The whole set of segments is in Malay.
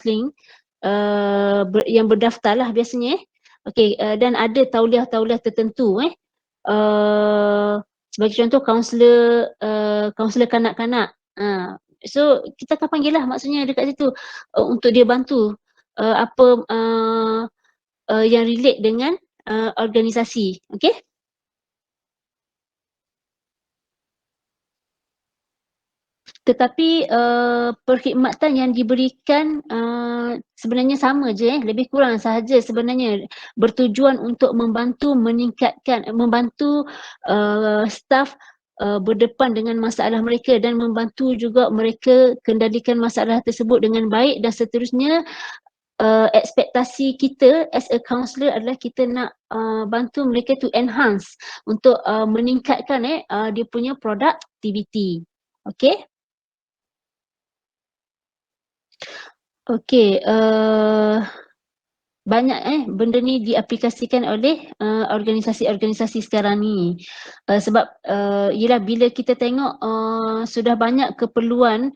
kaunseling yang berdaftar lah biasanya okey, dan ada tauliah-tauliah tertentu sebagai contoh kaunselor kanak-kanak. So kita akan panggil lah maksudnya dekat situ untuk dia bantu apa yang relate dengan organisasi. Okey? Tetapi perkhidmatan yang diberikan sebenarnya sama je lebih kurang sahaja sebenarnya, bertujuan untuk membantu meningkatkan, membantu staf berdepan dengan masalah mereka dan membantu juga mereka kendalikan masalah tersebut dengan baik, dan seterusnya ekspektasi kita as a counsellor adalah kita nak bantu mereka to enhance untuk meningkatkan dia punya productivity. Okey? Okey, banyak benda ni diaplikasikan oleh organisasi-organisasi sekarang ni. Sebab yelah bila kita tengok sudah banyak keperluan,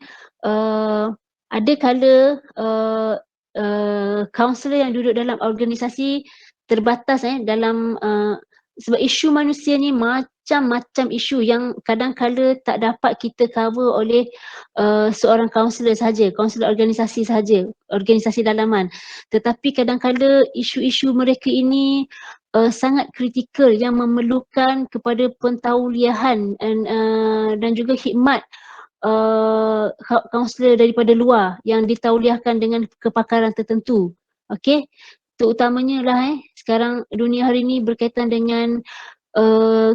ada kala kaunselor yang duduk dalam organisasi terbatas dalam sebab isu manusia ni macam-macam isu yang kadang-kala tak dapat kita cover oleh seorang kaunselor sahaja, kaunselor organisasi sahaja, organisasi dalaman. Tetapi kadang-kala isu-isu mereka ini sangat kritikal yang memerlukan kepada pentauliahan dan juga khidmat kaunselor daripada luar yang ditauliahkan dengan kepakaran tertentu. Okey? Terutamanya lah sekarang dunia hari ni berkaitan dengan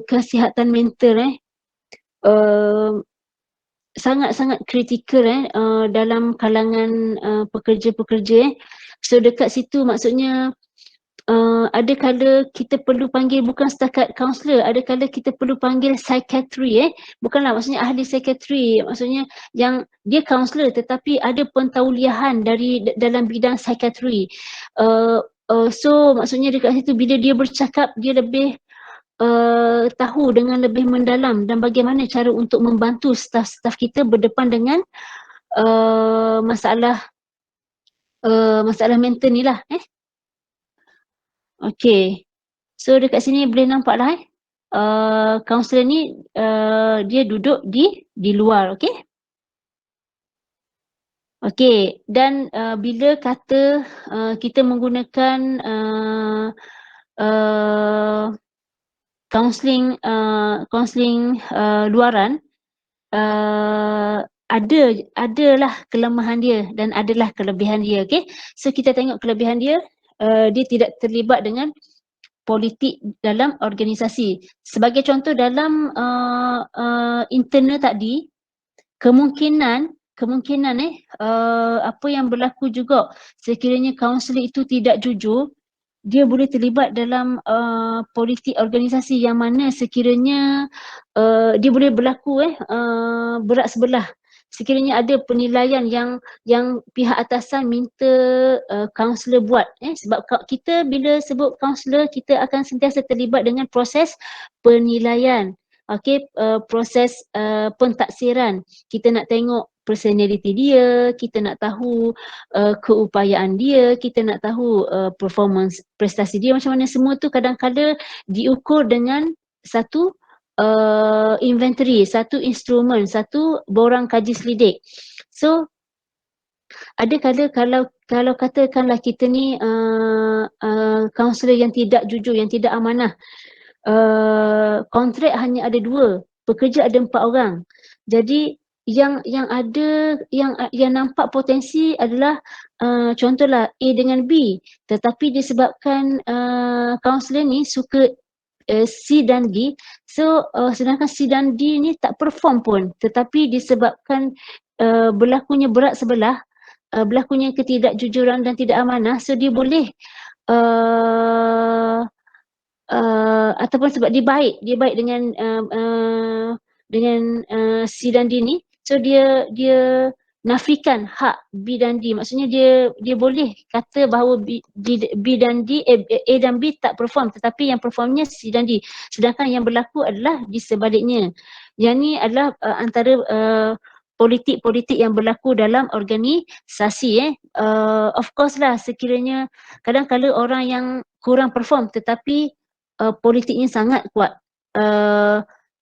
kesihatan mental sangat-sangat kritikal dalam kalangan pekerja-pekerja. So dekat situ maksudnya ada kala kita perlu panggil bukan setakat kaunselor, ada kala kita perlu panggil psikiatri bukanlah maksudnya ahli psikiatri, maksudnya yang dia kaunselor tetapi ada pentauliahan dari dalam bidang psikiatri. So maksudnya dekat situ bila dia bercakap dia lebih tahu dengan lebih mendalam dan bagaimana cara untuk membantu staf-staf kita berdepan dengan masalah mental ni lah. Okey. So dekat sini boleh nampak lah kaunselor ni dia duduk di luar, okey? Okey, dan bila kata kita menggunakan kaunseling luaran, adalah kelemahan dia dan adalah kelebihan dia, okey? So kita tengok kelebihan dia, dia tidak terlibat dengan politik dalam organisasi. Sebagai contoh dalam internal tadi, kemungkinan apa yang berlaku juga sekiranya kaunselor itu tidak jujur, dia boleh terlibat dalam politik organisasi yang mana sekiranya dia boleh berlaku berat sebelah. Sekiranya ada penilaian yang pihak atasan minta kaunselor buat sebab kita bila sebut kaunselor kita akan sentiasa terlibat dengan proses penilaian. Okey, proses pentaksiran. Kita nak tengok personality dia, kita nak tahu keupayaan dia, kita nak tahu performance prestasi dia macam mana, semua tu kadang-kadang diukur dengan satu inventory, satu instrumen, satu borang kaji selidik. So ada kala kalau katakanlah kita ni kaunselor yang tidak jujur, yang tidak amanah, kontrak hanya ada 2, pekerja ada 4 orang. Jadi yang ada yang nampak potensi adalah contohlah A dengan B, tetapi disebabkan kaunselor ni suka C dan D, so sedangkan C dan D ni tak perform pun, tetapi disebabkan berlakunya berat sebelah, berlakunya ketidakjujuran dan tidak amanah, so dia boleh ataupun sebab dia baik dengan C dan D ni, so dia nafikan hak B dan D. Maksudnya dia boleh kata bahawa B dan D, A dan B tak perform, tetapi yang performnya C dan D. Sedangkan yang berlaku adalah di sebaliknya. Yang ni adalah antara politik-politik yang berlaku dalam organisasi. Of course lah, sekiranya kadang-kadang orang yang kurang perform tetapi politiknya sangat kuat,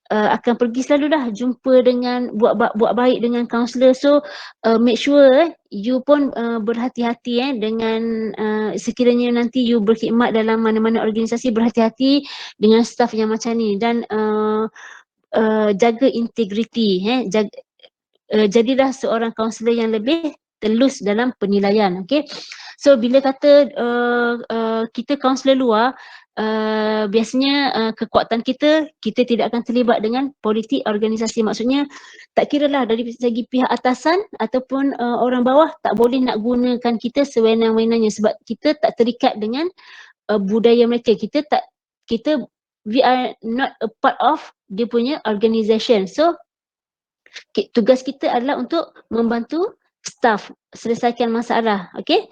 akan pergi selalu dah jumpa dengan buat baik dengan kaunselor. So make sure you pun berhati-hati dengan sekiranya nanti you berkhidmat dalam mana-mana organisasi, berhati-hati dengan staff yang macam ni, dan jaga integriti, jadilah seorang kaunselor yang lebih telus dalam penilaian. Okay, so bila kata kita kaunselor luar, biasanya kekuatan kita tidak akan terlibat dengan politik organisasi. Maksudnya tak kira lah dari segi pihak atasan ataupun orang bawah, tak boleh nak gunakan kita sewenang-wenangnya sebab kita tak terikat dengan budaya mereka. We are not a part of dia punya organisation. So tugas kita adalah untuk membantu staff selesaikan masalah. Okay,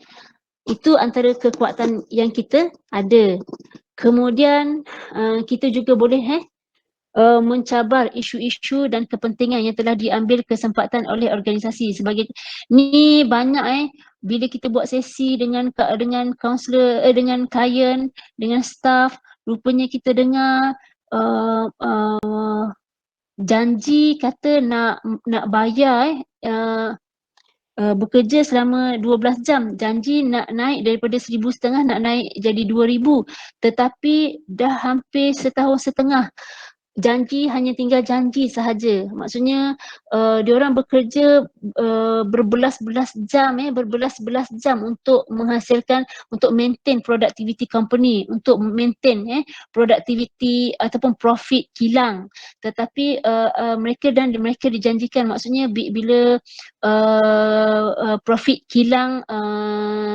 itu antara kekuatan yang kita ada. Kemudian kita juga boleh mencabar isu-isu dan kepentingan yang telah diambil kesempatan oleh organisasi. Sebagai ni banyak bila kita buat sesi dengan kaunselor, dengan klien, dengan staff, rupanya kita dengar janji kata nak bayar bekerja selama 12 jam, janji nak naik daripada 1,500 nak naik jadi 2,000, tetapi dah hampir setahun setengah janji hanya tinggal janji sahaja. Maksudnya diorang bekerja berbelas-belas jam untuk menghasilkan, untuk maintain productivity company, untuk maintain productivity ataupun profit kilang. Tetapi mereka dijanjikan, maksudnya bila profit kilang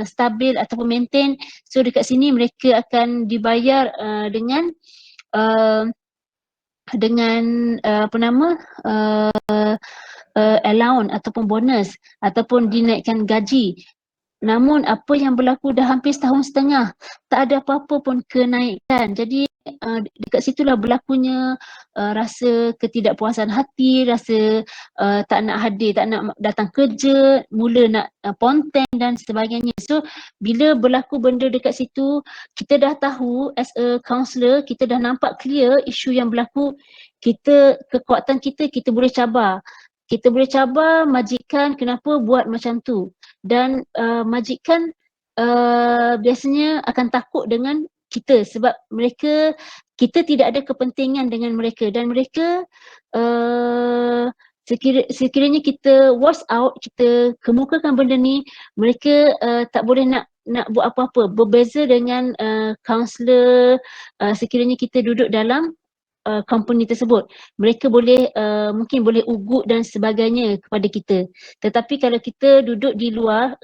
stabil ataupun maintain, so dekat sini mereka akan dibayar dengan allowance ataupun bonus ataupun dinaikkan gaji. Namun apa yang berlaku dah hampir setahun setengah, tak ada apa-apa pun kenaikan. Jadi dekat situlah berlakunya rasa ketidakpuasan hati, rasa tak nak hadir, tak nak datang kerja, mula nak ponteng dan sebagainya. So bila berlaku benda dekat situ, kita dah tahu as a counsellor, kita dah nampak clear isu yang berlaku. Kekuatan kita boleh cabar. Kita boleh cabar majikan kenapa buat macam tu. Dan majikan biasanya akan takut dengan kita sebab kita tidak ada kepentingan dengan mereka, dan mereka sekiranya kita voice out, kita kemukakan benda ni, mereka tak boleh nak buat apa-apa. Berbeza dengan kaunselor, sekiranya kita duduk dalam company tersebut, mereka boleh mungkin boleh ugut dan sebagainya kepada kita. Tetapi kalau kita duduk di luar,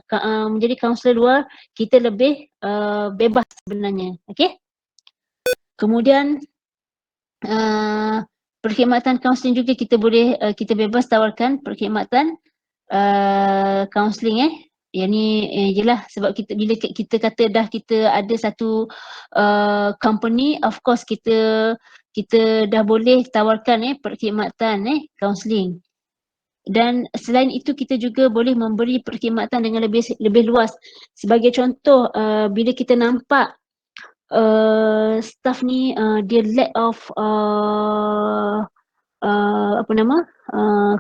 menjadi kaunselor luar, kita lebih bebas sebenarnya. Okay? Kemudian perkhidmatan kaunseling juga kita boleh kita bebas tawarkan perkhidmatan kaunseling. Yang ni jelah sebab bila kita kata dah kita ada satu company, of course kita dah boleh tawarkan perkhidmatan kaunseling. Dan selain itu kita juga boleh memberi perkhidmatan dengan lebih luas. Sebagai contoh, bila kita nampak staff ni dia lack of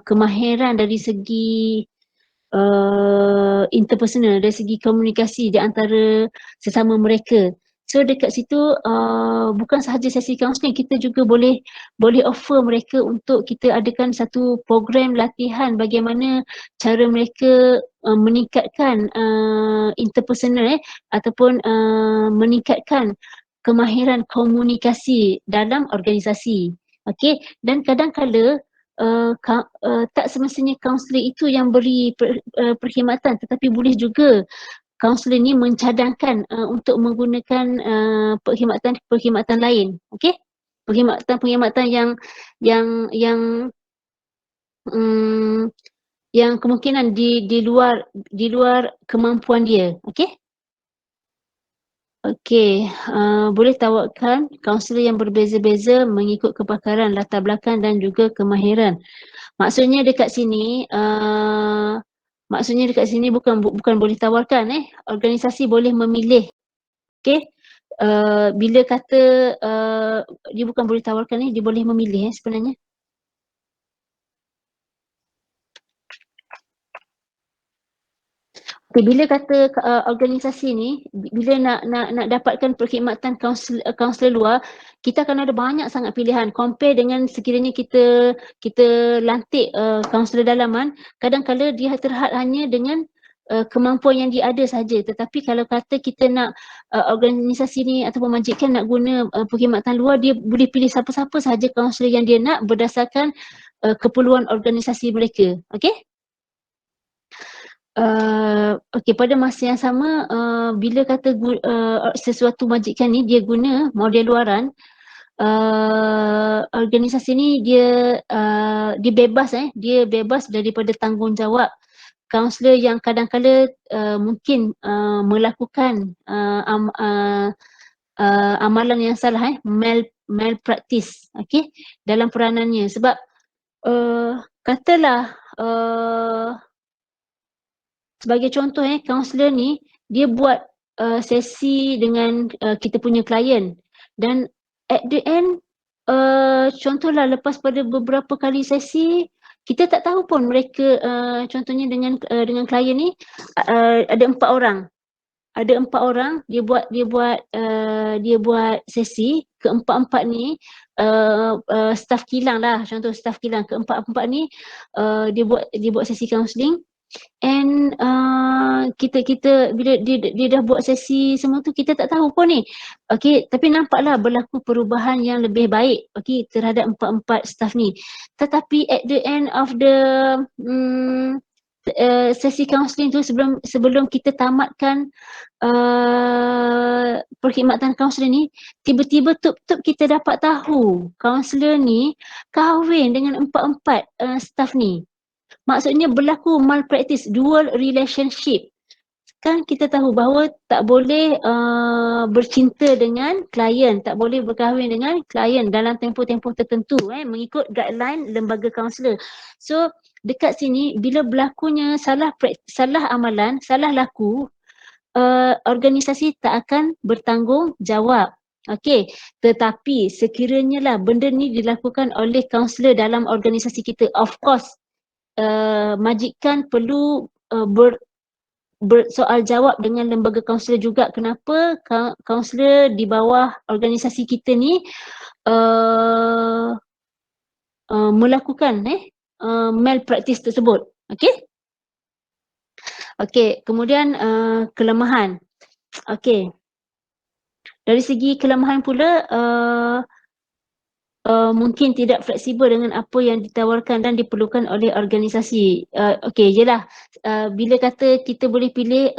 kemahiran dari segi interpersonal, dari segi komunikasi di antara sesama mereka. So dekat situ bukan sahaja sesi kaunseling, kita juga boleh offer mereka untuk kita adakan satu program latihan bagaimana cara mereka meningkatkan interpersonal ataupun meningkatkan kemahiran komunikasi dalam organisasi. Okey, dan kadang-kala tak semestinya kaunselor itu yang beri perkhidmatan, tetapi boleh juga kaunselor ni mencadangkan untuk menggunakan perkhidmatan lain. Okey, perkhidmatan yang kemungkinan di luar kemampuan dia. Okey. Okey, boleh tawarkan kaunselor yang berbeza-beza mengikut kepakaran, latar belakang dan juga kemahiran. Maksudnya dekat sini, bukan boleh tawarkan organisasi boleh memilih, okey. Bila kata dia bukan boleh tawarkan dia boleh memilih sebenarnya. Okay, bila kata organisasi ni, bila nak dapatkan perkhidmatan kaunselor luar, kita akan ada banyak sangat pilihan. Compare dengan sekiranya kita lantik kaunselor dalaman, kadang-kadang dia terhad hanya dengan kemampuan yang dia ada saja. Tetapi kalau kata kita nak organisasi ni ataupun majikan nak guna perkhidmatan luar, dia boleh pilih siapa-siapa sahaja kaunselor yang dia nak berdasarkan keperluan organisasi mereka. Okay? Okey, pada masa yang sama bila kata sesuatu majikan ni dia guna model luaran, organisasi ni dia bebas dia bebas daripada tanggungjawab kaunselor yang kadang-kala mungkin melakukan amalan yang salah malpractice, okey, dalam peranannya. Sebab katalah sebagai contoh kaunselor ni dia buat sesi dengan kita punya klien, dan at the end contohlah lepas pada beberapa kali sesi kita tak tahu pun mereka contohnya dengan klien ni ada 4 orang. Ada 4 orang dia buat sesi, keempat-empat ni staf kilang lah, contoh staf kilang, keempat-empat ni dia buat sesi kaunseling. And kita bila dia dah buat sesi semua tu, kita tak tahu pun ni. Okey, tapi nampaklah berlaku perubahan yang lebih baik terhadap empat-empat staff ni. Tetapi at the end of the sesi kaunseling tu, sebelum kita tamatkan perkhidmatan kaunseling ni, tiba-tiba tup-tup kita dapat tahu kaunselor ni kahwin dengan empat-empat staff ni. Maksudnya berlaku malpractice, dual relationship. Kan kita tahu bahawa tak boleh bercinta dengan klien, tak boleh berkahwin dengan klien dalam tempoh-tempoh tertentu mengikut guideline lembaga kaunselor. So dekat sini bila berlakunya salah amalan, salah laku, organisasi tak akan bertanggungjawab. Okey, tetapi sekiranya lah benda ni dilakukan oleh kaunselor dalam organisasi kita, of course majikan perlu bersoal jawab dengan lembaga kaunselor juga, kenapa kaunselor di bawah organisasi kita ni melakukan malpractice tersebut. Okey? Okey, kemudian kelemahan. Okey. Dari segi kelemahan pula mungkin tidak fleksibel dengan apa yang ditawarkan dan diperlukan oleh organisasi. Okey, jelah. Bila kata kita boleh pilih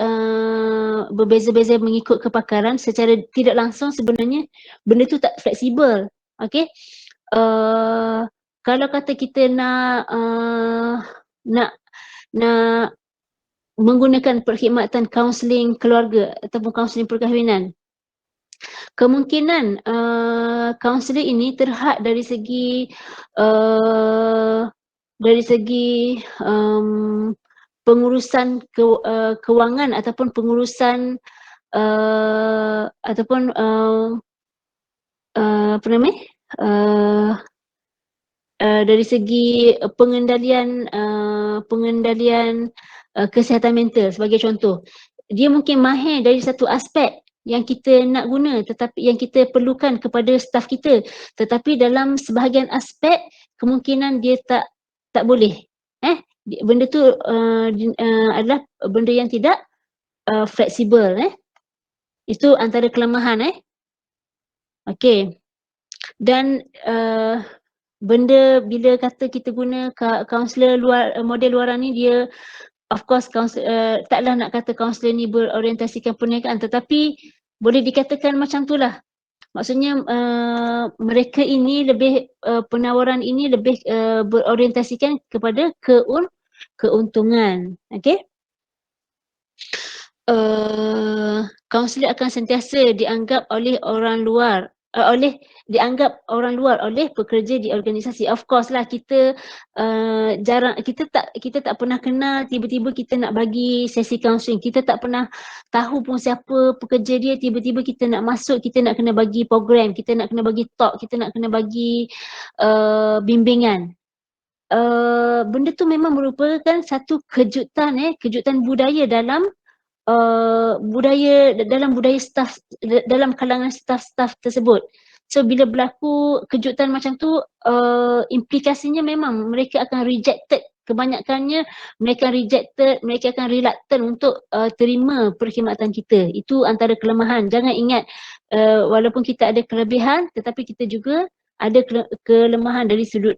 berbeza-beza mengikut kepakaran, secara tidak langsung sebenarnya benda tu tak fleksibel. Okey. Kalau kata kita nak menggunakan perkhidmatan kaunseling keluarga ataupun kaunseling perkahwinan, kemungkinan kaunselor ini terhad dari segi pengurusan kewangan ataupun pengurusan ataupun apa nama dari segi pengendalian kesihatan mental. Sebagai contoh, dia mungkin mahir dari satu aspek yang kita nak guna, tetapi yang kita perlukan kepada staf kita, tetapi dalam sebahagian aspek kemungkinan dia tak boleh. Benda tu adalah benda yang tidak fleksibel. Itu antara kelemahan. Okey. Dan benda bila kata kita guna kaunselor model luaran ni, dia of course taklah nak kata kaunselor ni berorientasikan perniagaan, tetapi boleh dikatakan macam itulah. Maksudnya mereka ini lebih penawaran ini lebih berorientasikan kepada keuntungan. Okey. kaunselor akan sentiasa dianggap oleh orang luar dianggap orang luar oleh pekerja di organisasi. Of course lah, kita kita tak pernah kenal, tiba-tiba kita nak bagi sesi counselling. Kita tak pernah tahu pun siapa pekerja dia, tiba-tiba kita nak masuk, kita nak kena bagi program, kita nak kena bagi talk, kita nak kena bagi bimbingan. Benda tu memang merupakan satu kejutan budaya dalam budaya staff, dalam kalangan staff tersebut. So bila berlaku kejutan macam tu, implikasinya memang mereka akan rejected. Kebanyakannya mereka akan reluctant untuk terima perkhidmatan kita. Itu antara kelemahan. Jangan ingat walaupun kita ada kelebihan, tetapi kita juga ada kelemahan dari sudut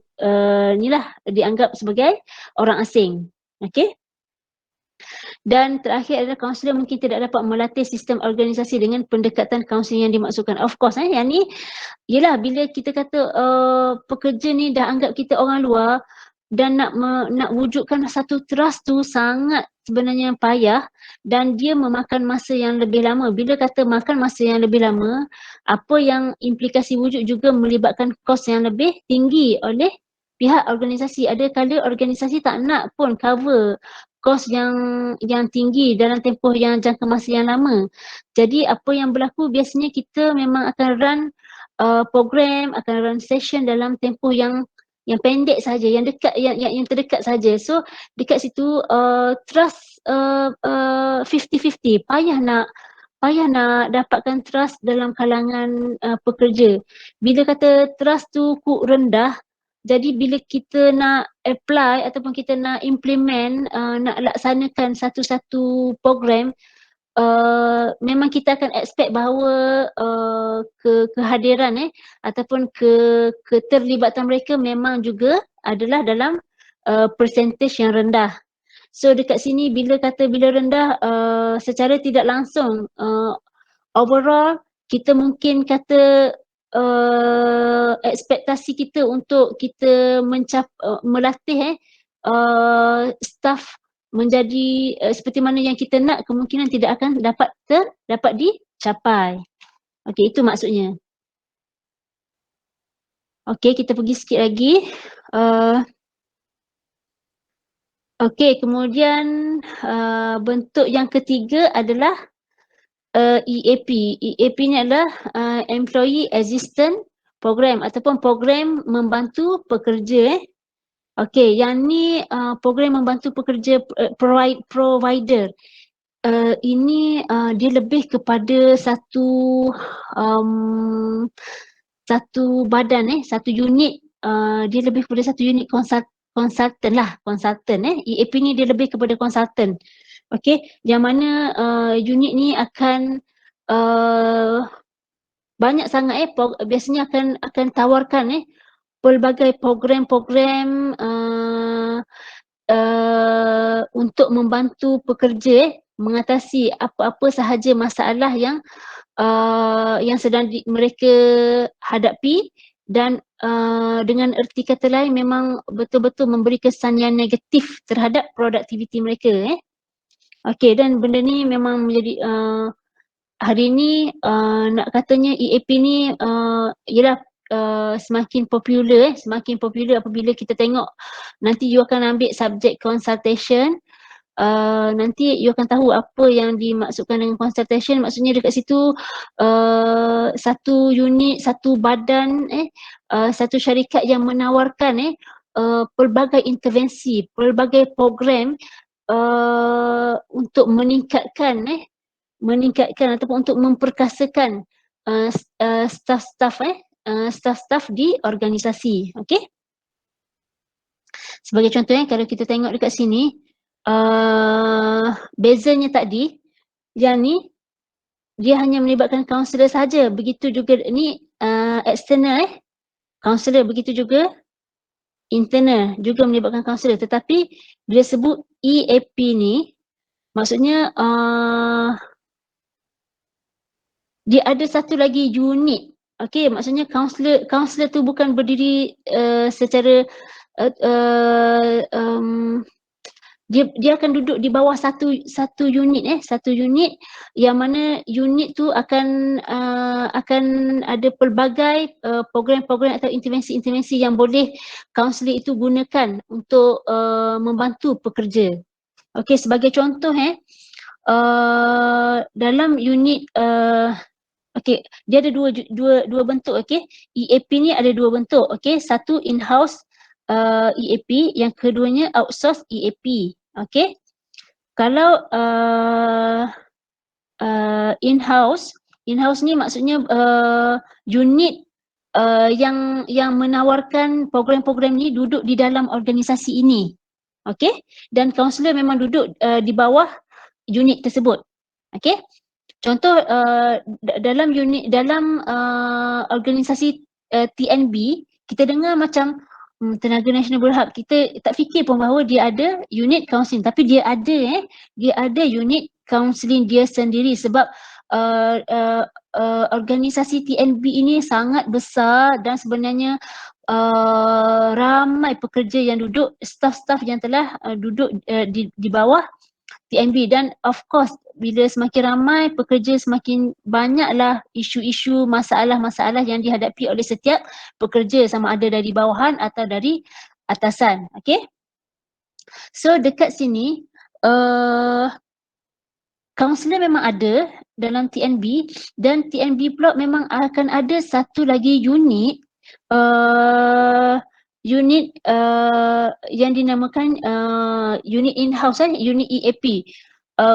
dianggap sebagai orang asing. Okay? Dan terakhir adalah kaunselor mungkin tidak dapat melatih sistem organisasi dengan pendekatan kaunseling yang dimaksudkan. Of course, yang ni ialah bila kita kata pekerja ni dah anggap kita orang luar dan nak wujudkan satu trust tu sangat sebenarnya payah dan dia memakan masa yang lebih lama. Bila kata makan masa yang lebih lama, apa yang implikasi wujud juga melibatkan kos yang lebih tinggi oleh pihak organisasi. Ada kala organisasi tak nak pun cover kos yang tinggi dalam tempoh yang jangka masa yang lama. Jadi apa yang berlaku biasanya kita memang akan run program, akan run session dalam tempoh yang pendek saja, yang dekat, yang terdekat saja. So dekat situ trust 50-50. Payah nak dapatkan trust dalam kalangan pekerja. Bila kata trust tu rendah, jadi bila kita nak apply ataupun kita nak implement, nak laksanakan satu-satu program, memang kita akan expect bahawa kehadiran ataupun keterlibatan mereka memang juga adalah dalam percentage yang rendah. So dekat sini bila rendah, secara tidak langsung overall kita mungkin kata ekspektasi kita untuk kita melatih staff menjadi seperti mana yang kita nak, kemungkinan tidak akan dapat dicapai. Okey, itu maksudnya. Okey, kita pergi sikit lagi. Okey, kemudian bentuk yang ketiga adalah EAP. EAP ni adalah Employee Assistance Program ataupun program membantu pekerja. Okey, yang ni program membantu pekerja provider. Ini dia lebih kepada satu badan satu unit, dia lebih kepada satu unit konsultan. EAP ni dia lebih kepada konsultan. Okey, yang mana unit ni akan banyak sangat biasanya akan tawarkan pelbagai program-program untuk membantu pekerja mengatasi apa-apa sahaja masalah yang sedang mereka hadapi dan dengan erti kata lain memang betul-betul memberi kesan yang negatif terhadap produktiviti mereka. Okey, dan benda ni memang menjadi hari ni nak katanya EAP ni ialah semakin popular apabila kita tengok nanti you akan ambil subjek consultation. Nanti you akan tahu apa yang dimaksudkan dengan consultation. Maksudnya dekat situ satu unit, satu badan, satu syarikat yang menawarkan pelbagai intervensi, pelbagai program untuk meningkatkan ataupun untuk memperkasakan staff di organisasi. Okey. Sebagai contoh kalau kita tengok dekat sini, bezanya tadi, yang ni dia hanya melibatkan kaunselor saja. Begitu juga ni external kaunselor, begitu juga internal juga melibatkan kaunselor. Tetapi bila sebut EAP ni, maksudnya dia ada satu lagi unit. Okey, maksudnya kaunselor tu bukan berdiri secara dia akan duduk di bawah satu unit satu unit yang mana unit tu akan ada pelbagai program-program atau intervensi-intervensi yang boleh kaunselor itu gunakan untuk membantu pekerja. Okey, sebagai contoh dalam unit okey, dia ada dua bentuk. Okey, EAP ni ada dua bentuk. Okey, satu in-house EAP, yang keduanya outsource EAP. Okey, kalau in-house ni maksudnya unit yang menawarkan program-program ni duduk di dalam organisasi ini. Okey, dan kaunselor memang duduk di bawah unit tersebut. Okey, contoh dalam organisasi TNB, kita dengar macam Tenaga Nasional Berhad, kita tak fikir pun bahawa dia ada unit kaunseling, tapi dia ada unit kaunseling dia sendiri sebab organisasi TNB ini sangat besar dan sebenarnya ramai pekerja yang duduk, staf-staf yang telah duduk di bawah TNB, dan of course bila semakin ramai pekerja, semakin banyaklah isu-isu, masalah-masalah yang dihadapi oleh setiap pekerja, sama ada dari bawahan atau dari atasan. Okey, so dekat sini kaunselor memang ada dalam TNB, dan TNB pula memang akan ada satu lagi unit yang dinamakan unit in-house, unit EAP,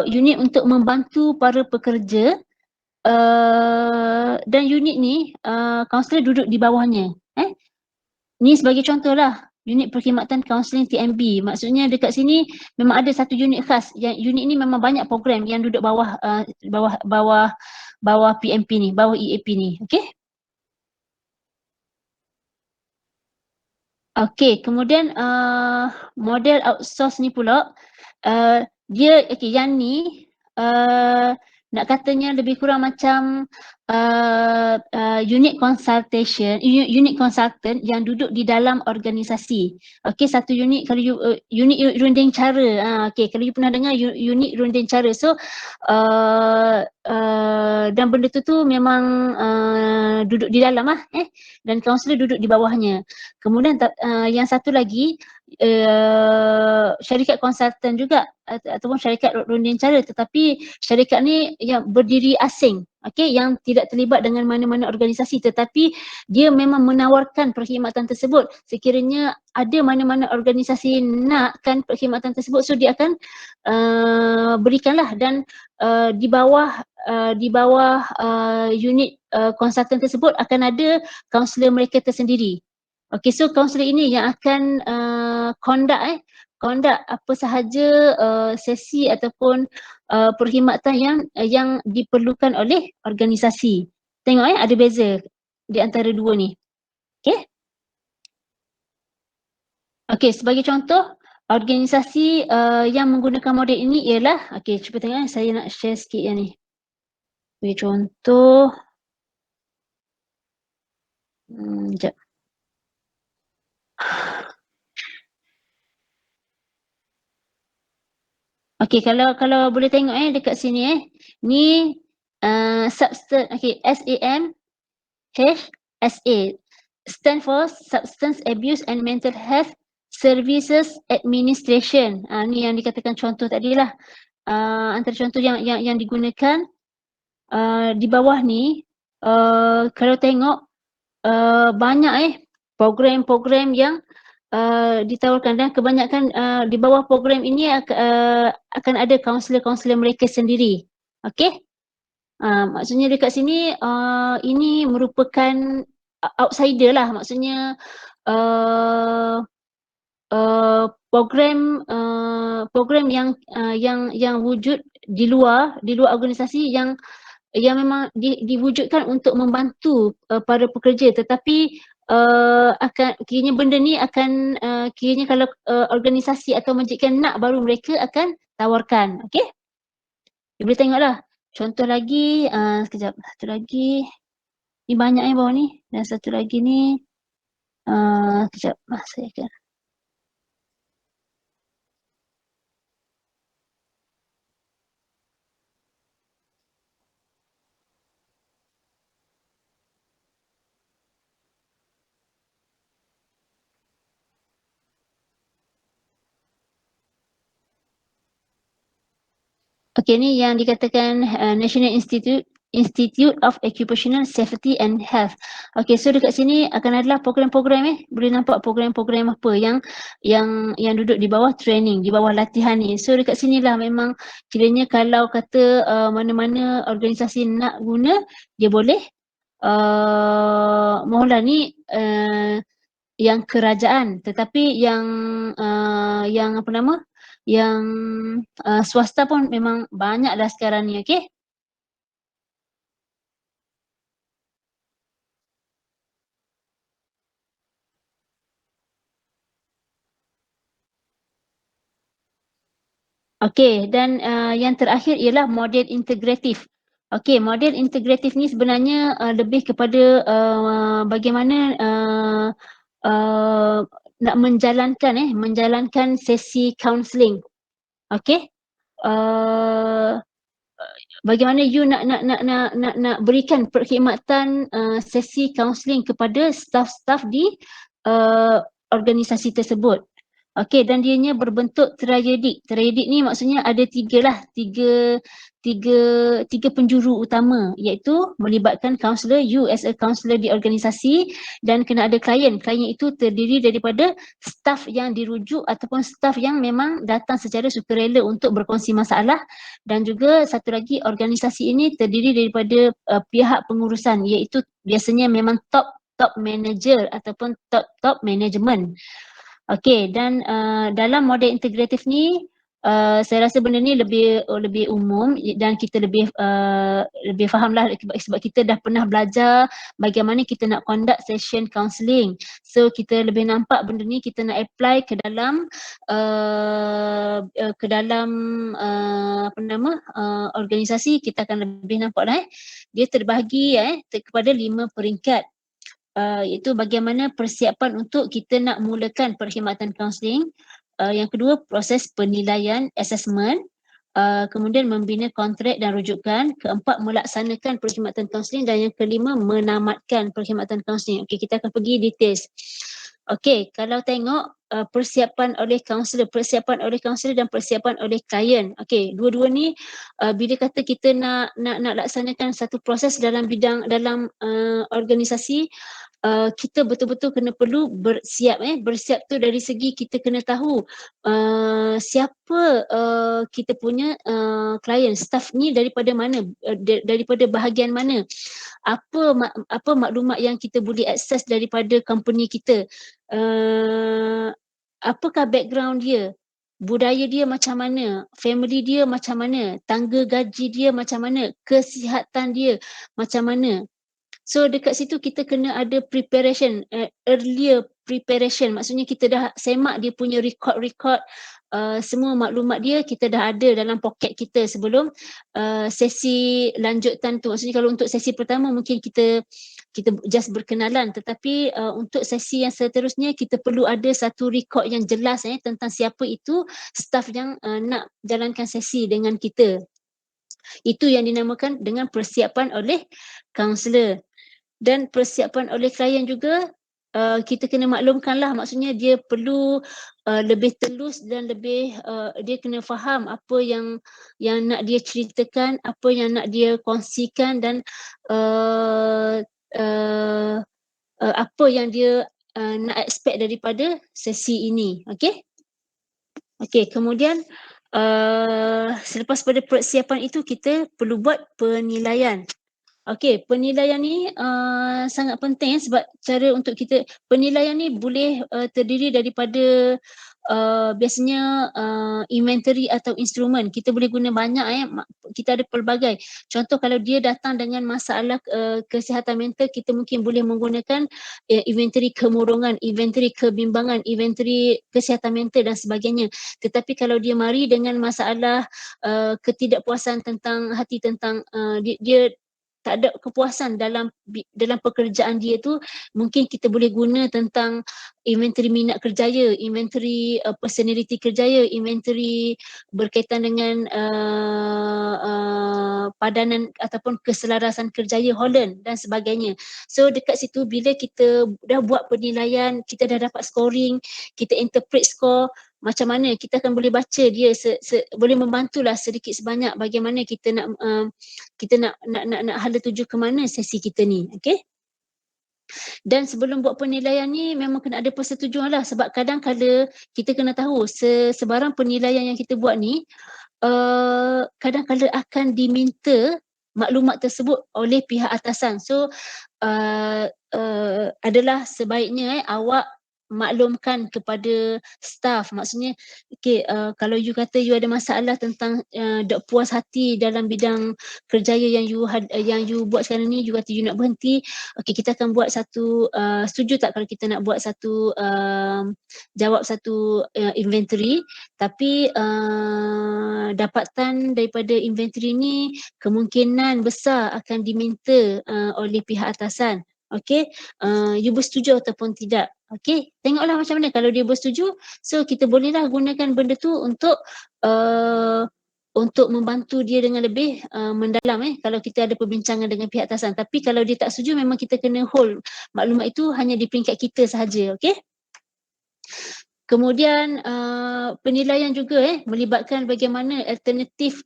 unit untuk membantu para pekerja, dan unit ni kaunselor duduk di bawahnya. Ni sebagai contoh lah, unit perkhidmatan kaunseling TNB. Maksudnya dekat sini memang ada satu unit khas, yang unit ni memang banyak program yang duduk bawah PMP ni, bawah EAP ni. Okey. Okey, kemudian model outsource ni pula, dia yang ni nak katanya lebih kurang macam unit consultant yang duduk di dalam organisasi. Okey, satu unit, kalau unit runding cara. Okey, kalau you pernah dengar unit runding cara. So dan benda tu memang duduk di dalam dan kaunselor duduk di bawahnya. Kemudian yang satu lagi syarikat konsultan juga ataupun syarikat runding cara, tetapi syarikat ni yang berdiri asing, yang tidak terlibat dengan mana-mana organisasi, tetapi dia memang menawarkan perkhidmatan tersebut. Sekiranya ada mana-mana organisasi nakkan perkhidmatan tersebut, so dia akan berikanlah, dan di bawah unit konsultan tersebut akan ada kaunselor mereka tersendiri. Okey, so kaunselor ini yang akan conduct apa sahaja sesi ataupun perkhidmatan yang diperlukan oleh organisasi. Tengok ada beza di antara dua ni. Okey. Okey, sebagai contoh organisasi yang menggunakan model ini ialah, okey, cuba tengok saya nak share sikit yang ni. Sebagai contoh, sekejap. Okey, kalau boleh tengok dekat sini ni substance, okey, SAMHSA stand for Substance Abuse and Mental Health Services Administration. Ni yang dikatakan contoh tadilah. Antara contoh yang digunakan di bawah ni, kalau tengok banyak program-program yang ditawarkan, dan kebanyakan di bawah program ini akan ada kaunselor-kaunselor mereka sendiri. Okey. Maksudnya dekat sini ini merupakan outsider lah, maksudnya program yang wujud di luar organisasi, yang memang diwujudkan untuk membantu para pekerja, tetapi akan kiranya benda ni akan kiranya kalau organisasi atau majikan nak, baru mereka akan tawarkan. Okey, boleh tengoklah contoh lagi. Sekejap, satu lagi ni banyak bawah ni, dan satu lagi ni sekejap saya akan Okey, ni yang dikatakan National Institute of Occupational Safety and Health. Okey, so dekat sini akan adalah program-program boleh nampak program-program apa yang duduk di bawah training, di bawah latihan ni. So dekat sinilah memang kiranya kalau kata mana-mana organisasi nak guna, dia boleh. Mohonlah ni yang kerajaan, tetapi yang apa nama, yang swasta pun memang banyak dah sekarang ni, okey. Okey, dan yang terakhir ialah model integratif. Okey, model integratif ni sebenarnya lebih kepada bagaimana nak menjalankan sesi kaunseling. Okey. Bagaimana you nak berikan perkhidmatan sesi kaunseling kepada staf-staf di organisasi tersebut. Okey, dan dianya berbentuk triadik. Triadik ni maksudnya ada tiga penjuru utama, iaitu melibatkan kaunselor, you as a counselor di organisasi, dan kena ada klien. Klien itu terdiri daripada staf yang dirujuk ataupun staf yang memang datang secara sukarela untuk berkongsi masalah, dan juga satu lagi organisasi ini terdiri daripada pihak pengurusan, iaitu biasanya memang top manager ataupun top management. Okey, dan dalam model integratif ni saya rasa benda ni lebih umum dan kita lebih fahamlah sebab kita dah pernah belajar bagaimana kita nak conduct session counselling. So kita lebih nampak benda ni kita nak apply ke dalam apa nama organisasi. Kita akan lebih nampak dah dia terbahagi kepada 5 peringkat. Iaitu bagaimana persiapan untuk kita nak mulakan perkhidmatan kaunseling. Yang kedua, proses penilaian, assessment. Kemudian membina kontrak dan rujukan. Keempat, melaksanakan perkhidmatan kaunseling. Dan yang kelima, menamatkan perkhidmatan kaunseling. Okey, kita akan pergi details. Okey, kalau tengok persiapan oleh kaunselor dan persiapan oleh klien. Okey, dua-dua ni bila kata kita nak laksanakan satu proses dalam bidang organisasi, kita betul-betul perlu bersiap. Bersiap tu dari segi kita kena tahu siapa kita punya klien, staff ni daripada mana, daripada bahagian mana, apa maklumat yang kita boleh akses daripada company kita, apakah background dia, budaya dia macam mana, family dia macam mana, tangga gaji dia macam mana, kesihatan dia macam mana. So dekat situ kita kena ada preparation, earlier preparation. Maksudnya kita dah semak dia punya record, semua maklumat dia kita dah ada dalam poket kita sebelum sesi lanjutan tu. Maksudnya kalau untuk sesi pertama mungkin kita just berkenalan, tetapi untuk sesi yang seterusnya kita perlu ada satu record yang jelas tentang siapa itu staff yang nak jalankan sesi dengan kita. Itu yang dinamakan dengan persiapan oleh kaunselor. Dan persiapan oleh klien juga kita kena maklumkanlah, maksudnya dia perlu lebih telus dan lebih dia kena faham apa yang nak dia ceritakan, apa yang nak dia kongsikan, dan apa yang dia nak expect daripada sesi ini. Okey? Okey, kemudian selepas pada persiapan itu kita perlu buat penilaian. Okey, penilaian ni sangat penting sebab cara untuk kita, penilaian ni boleh terdiri daripada biasanya inventory atau instrumen. Kita boleh guna banyak kita ada pelbagai. Contoh kalau dia datang dengan masalah kesihatan mental, kita mungkin boleh menggunakan inventory kemurungan, inventory kebimbangan, inventory kesihatan mental dan sebagainya. Tetapi kalau dia mari dengan masalah ketidakpuasan tentang hati, tentang dia tak ada kepuasan dalam pekerjaan dia tu, mungkin kita boleh guna tentang inventory minat kerjaya, inventory personality kerjaya, inventory berkaitan dengan padanan ataupun keselarasan kerjaya Holland dan sebagainya. So dekat situ bila kita dah buat penilaian, kita dah dapat scoring, kita interpret score, macam mana kita akan boleh baca dia, boleh membantulah sedikit sebanyak bagaimana kita nak hala tuju ke mana sesi kita ni. Okay. Dan sebelum buat penilaian ni memang kena ada persetujuan lah, sebab kadang-kadang kita kena tahu sebarang penilaian yang kita buat ni kadang-kadang akan diminta maklumat tersebut oleh pihak atasan. So adalah sebaiknya awak maklumkan kepada staff. Maksudnya kalau you kata you ada masalah tentang tak puas hati dalam bidang kerjaya yang you buat sekarang ni, you kata you nak berhenti, kita akan buat satu setuju tak kalau kita nak buat satu jawab satu inventory, tapi dapatan daripada inventory ni kemungkinan besar akan diminta oleh pihak atasan. Okay, you bersetuju ataupun tidak. Okay, tengoklah macam mana. Kalau dia bersetuju, so kita bolehlah gunakan benda tu untuk membantu dia dengan lebih mendalam kalau kita ada perbincangan dengan pihak atasan. Tapi kalau dia tak setuju, memang kita kena hold maklumat itu hanya di peringkat kita sahaja. Okay. Kemudian penilaian juga melibatkan bagaimana alternatif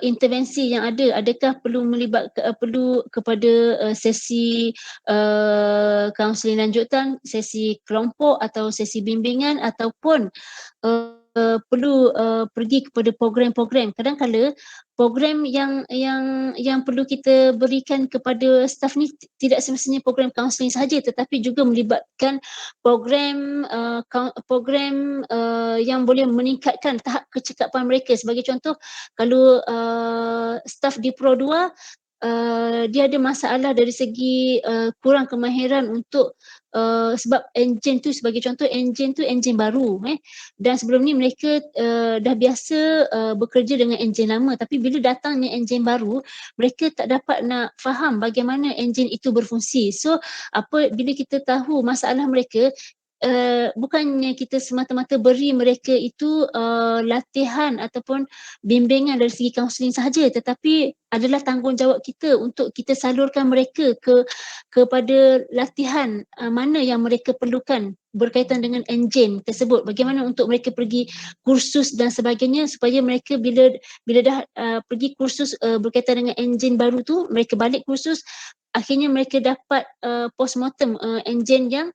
intervensi yang ada. Adakah perlu kepada sesi kaunseling lanjutan, sesi kelompok atau sesi bimbingan, ataupun perlu pergi kepada program-program. Kadang-kadang program yang perlu kita berikan kepada staf ni tidak semestinya program kaunseling sahaja, tetapi juga melibatkan program yang boleh meningkatkan tahap kecekapan mereka. Sebagai contoh, kalau staf di Pro 2 dia ada masalah dari segi kurang kemahiran untuk sebab enjin tu, sebagai contoh, enjin tu enjin baru dan sebelum ni mereka dah biasa bekerja dengan enjin lama, tapi bila datangnya enjin baru, mereka tak dapat nak faham bagaimana enjin itu berfungsi. So bila kita tahu masalah mereka, bukannya kita semata-mata beri mereka itu latihan ataupun bimbingan dari segi kaunseling sahaja, tetapi adalah tanggungjawab kita untuk kita salurkan mereka kepada latihan mana yang mereka perlukan berkaitan dengan enjin tersebut. Bagaimana untuk mereka pergi kursus dan sebagainya, supaya mereka bila dah pergi kursus berkaitan dengan enjin baru tu, mereka balik kursus, akhirnya mereka dapat postmortem enjin yang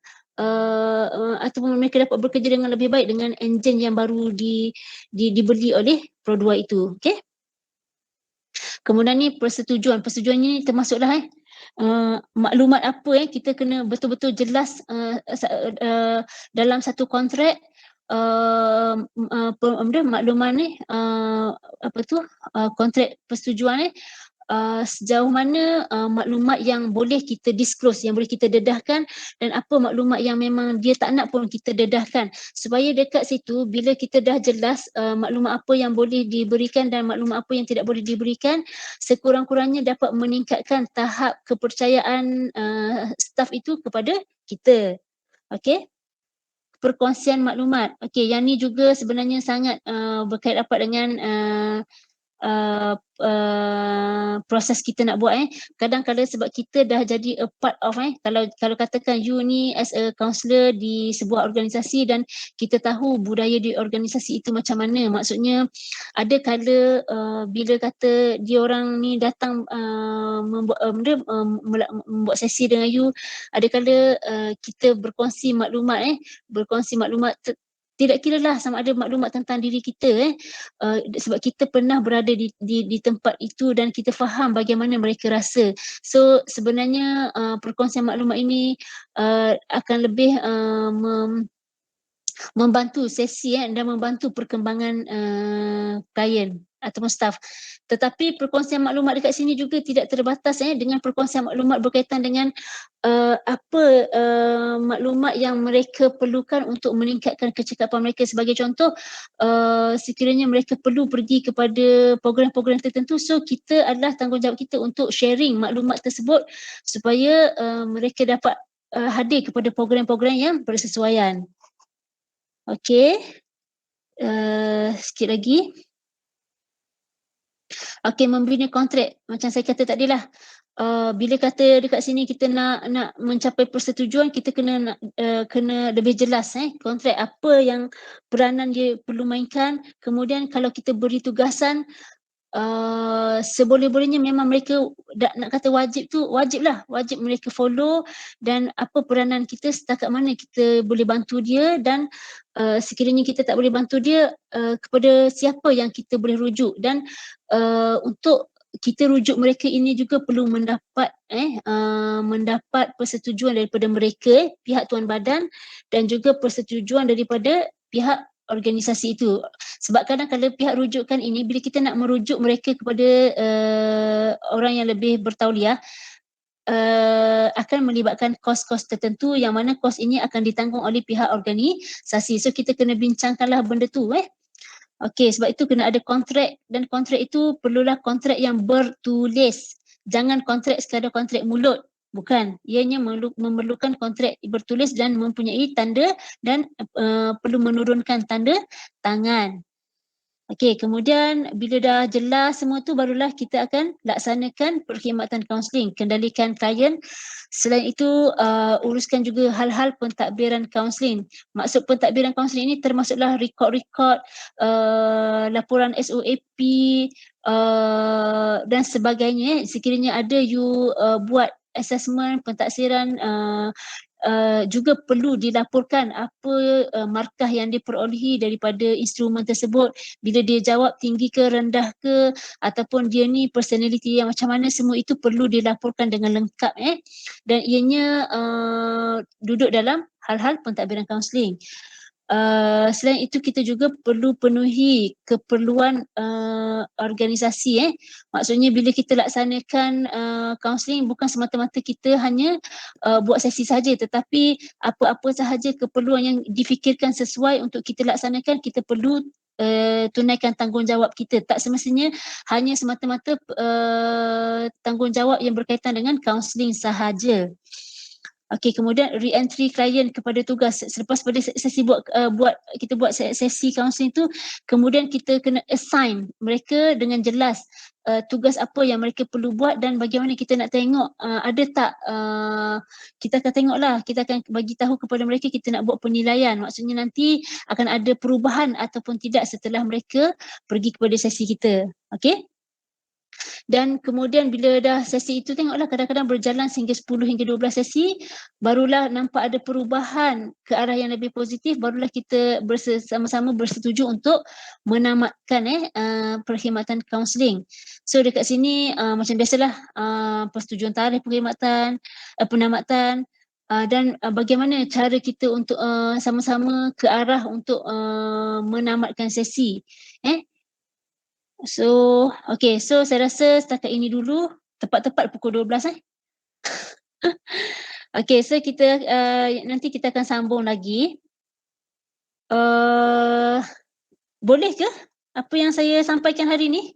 ataupun mereka dapat bekerja dengan lebih baik dengan enjin yang baru dibeli oleh Pro 2 itu. Okay. Kemudian ni persetujuan ni termasuklah maklumat apa kita kena betul-betul jelas dalam satu kontrak. Maklumat ni kontrak persetujuan ni sejauh mana maklumat yang boleh kita disclose, yang boleh kita dedahkan, dan apa maklumat yang memang dia tak nak pun kita dedahkan, supaya dekat situ bila kita dah jelas maklumat apa yang boleh diberikan dan maklumat apa yang tidak boleh diberikan, sekurang-kurangnya dapat meningkatkan tahap kepercayaan staf itu kepada kita. Okey. Perkongsian maklumat. Okey, yang ni juga sebenarnya sangat berkait rapat dengan proses kita nak buat. Kadang-kadang sebab kita dah jadi a part of kalau katakan you ni as a counsellor di sebuah organisasi dan kita tahu budaya di organisasi itu macam mana. Maksudnya ada kala bila kata dia orang ni datang membuat sesi dengan you, ada kala kita berkongsi maklumat tidak kira lah sama ada maklumat tentang diri kita sebab kita pernah berada di tempat itu dan kita faham bagaimana mereka rasa. So sebenarnya perkongsian maklumat ini akan lebih membantu sesi dan membantu perkembangan klien ataupun staff. Tetapi perkongsian maklumat dekat sini juga tidak terbatas dengan perkongsian maklumat berkaitan dengan apa maklumat yang mereka perlukan untuk meningkatkan kecekapan mereka. Sebagai contoh, sekiranya mereka perlu pergi kepada program-program tertentu, so kita adalah tanggungjawab kita untuk sharing maklumat tersebut supaya mereka dapat hadir kepada program-program yang bersesuaian. Okey, sikit lagi. Okey, membina kontrak macam saya kata tadi lah. Bila kata dekat sini kita nak mencapai persetujuan, kita kena lebih jelas kontrak apa yang peranan dia perlu mainkan. Kemudian kalau kita beri tugasan, seboleh-bolehnya memang mereka nak kata wajib mereka follow, dan apa peranan kita, setakat mana kita boleh bantu dia, dan sekiranya kita tak boleh bantu dia, kepada siapa yang kita boleh rujuk, dan untuk kita rujuk mereka ini juga perlu mendapat persetujuan daripada mereka, pihak tuan badan, dan juga persetujuan daripada pihak organisasi itu. Sebab kadang kalau pihak rujukan ini, bila kita nak merujuk mereka kepada orang yang lebih bertauliah, akan melibatkan kos-kos tertentu, yang mana kos ini akan ditanggung oleh pihak organisasi. So kita kena bincangkanlah benda tu. Okey, sebab itu kena ada kontrak, dan kontrak itu perlulah kontrak yang bertulis. Jangan kontrak sekadar kontrak mulut. Bukan. Ianya memerlukan kontrak bertulis dan mempunyai tanda, dan perlu menurunkan tanda tangan. Okey, kemudian bila dah jelas semua tu, barulah kita akan laksanakan perkhidmatan kaunseling, kendalikan klien. Selain itu, uruskan juga hal-hal pentadbiran kaunseling. Maksud pentadbiran kaunseling ini termasuklah rekod-rekod, laporan SOAP, dan sebagainya. Sekiranya ada you buat assessment, pentaksiran, juga perlu dilaporkan apa markah yang diperolehi daripada instrumen tersebut. Bila dia jawab tinggi ke, rendah ke, ataupun dia ni personality yang macam mana, semua itu perlu dilaporkan dengan lengkap. Dan ianya duduk dalam hal-hal pentadbiran kaunseling. Selain itu, kita juga perlu penuhi keperluan organisasi. Maksudnya bila kita laksanakan kaunseling, bukan semata-mata kita hanya buat sesi saja, tetapi apa-apa sahaja keperluan yang difikirkan sesuai untuk kita laksanakan, kita perlu tunaikan tanggungjawab kita. Tak semestinya hanya semata-mata tanggungjawab yang berkaitan dengan kaunseling sahaja. Okey, kemudian re-entry klien kepada tugas. Selepas pada sesi kita buat sesi kaunseling tu, kemudian kita kena assign mereka dengan jelas tugas apa yang mereka perlu buat, dan bagaimana kita nak tengok ada tak, kita akan tengoklah, kita akan bagi tahu kepada mereka, kita nak buat penilaian. Maksudnya nanti akan ada perubahan ataupun tidak setelah mereka pergi kepada sesi kita. Okey? Dan kemudian bila dah sesi itu, tengoklah kadang-kadang berjalan sehingga 10 hingga 12 sesi, barulah nampak ada perubahan ke arah yang lebih positif, barulah kita bersama-sama bersetuju untuk menamatkan perkhidmatan kaunseling. So dekat sini macam biasalah, persetujuan tarikh perkhidmatan, penamatan, dan bagaimana cara kita untuk sama-sama ke arah untuk menamatkan sesi. So, okay. So, saya rasa setakat ini dulu. Tepat-tepat pukul 12. Okay, so kita nanti kita akan sambung lagi. Boleh ke apa yang saya sampaikan hari ini?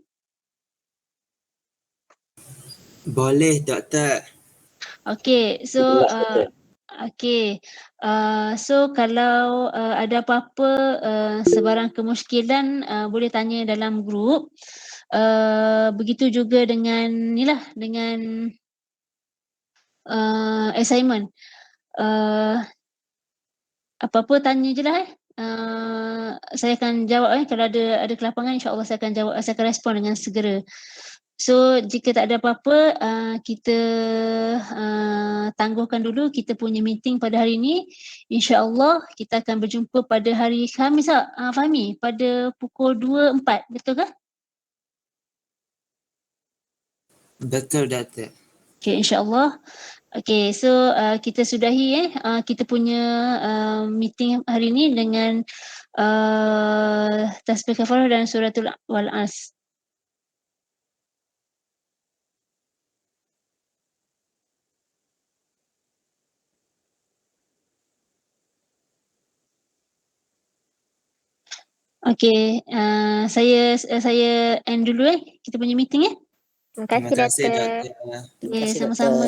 Boleh, Doktor. Okay, so okay. So kalau ada apa-apa sebarang kemusykilan, boleh tanya dalam grup. Begitu juga dengan dengan assignment. Apa-apa tanya je lah. Saya akan jawab kalau ada kelapangan, insya-Allah saya akan jawab, saya akan respon dengan segera. So jika tak ada apa-apa, kita tangguhkan dulu kita punya meeting pada hari ini. Insya-Allah kita akan berjumpa pada hari Khamis, Fahmi, pada pukul 2.4, betul ke? Betul, Doktor. Okay, insya-Allah. Okay, so kita sudahi kita punya meeting hari ini dengan tasbih kafarah dan suratul Wal-As. Okay, saya end dulu kita punya meeting. Terima kasih, Doktor. Doktor. Okay, sama-sama.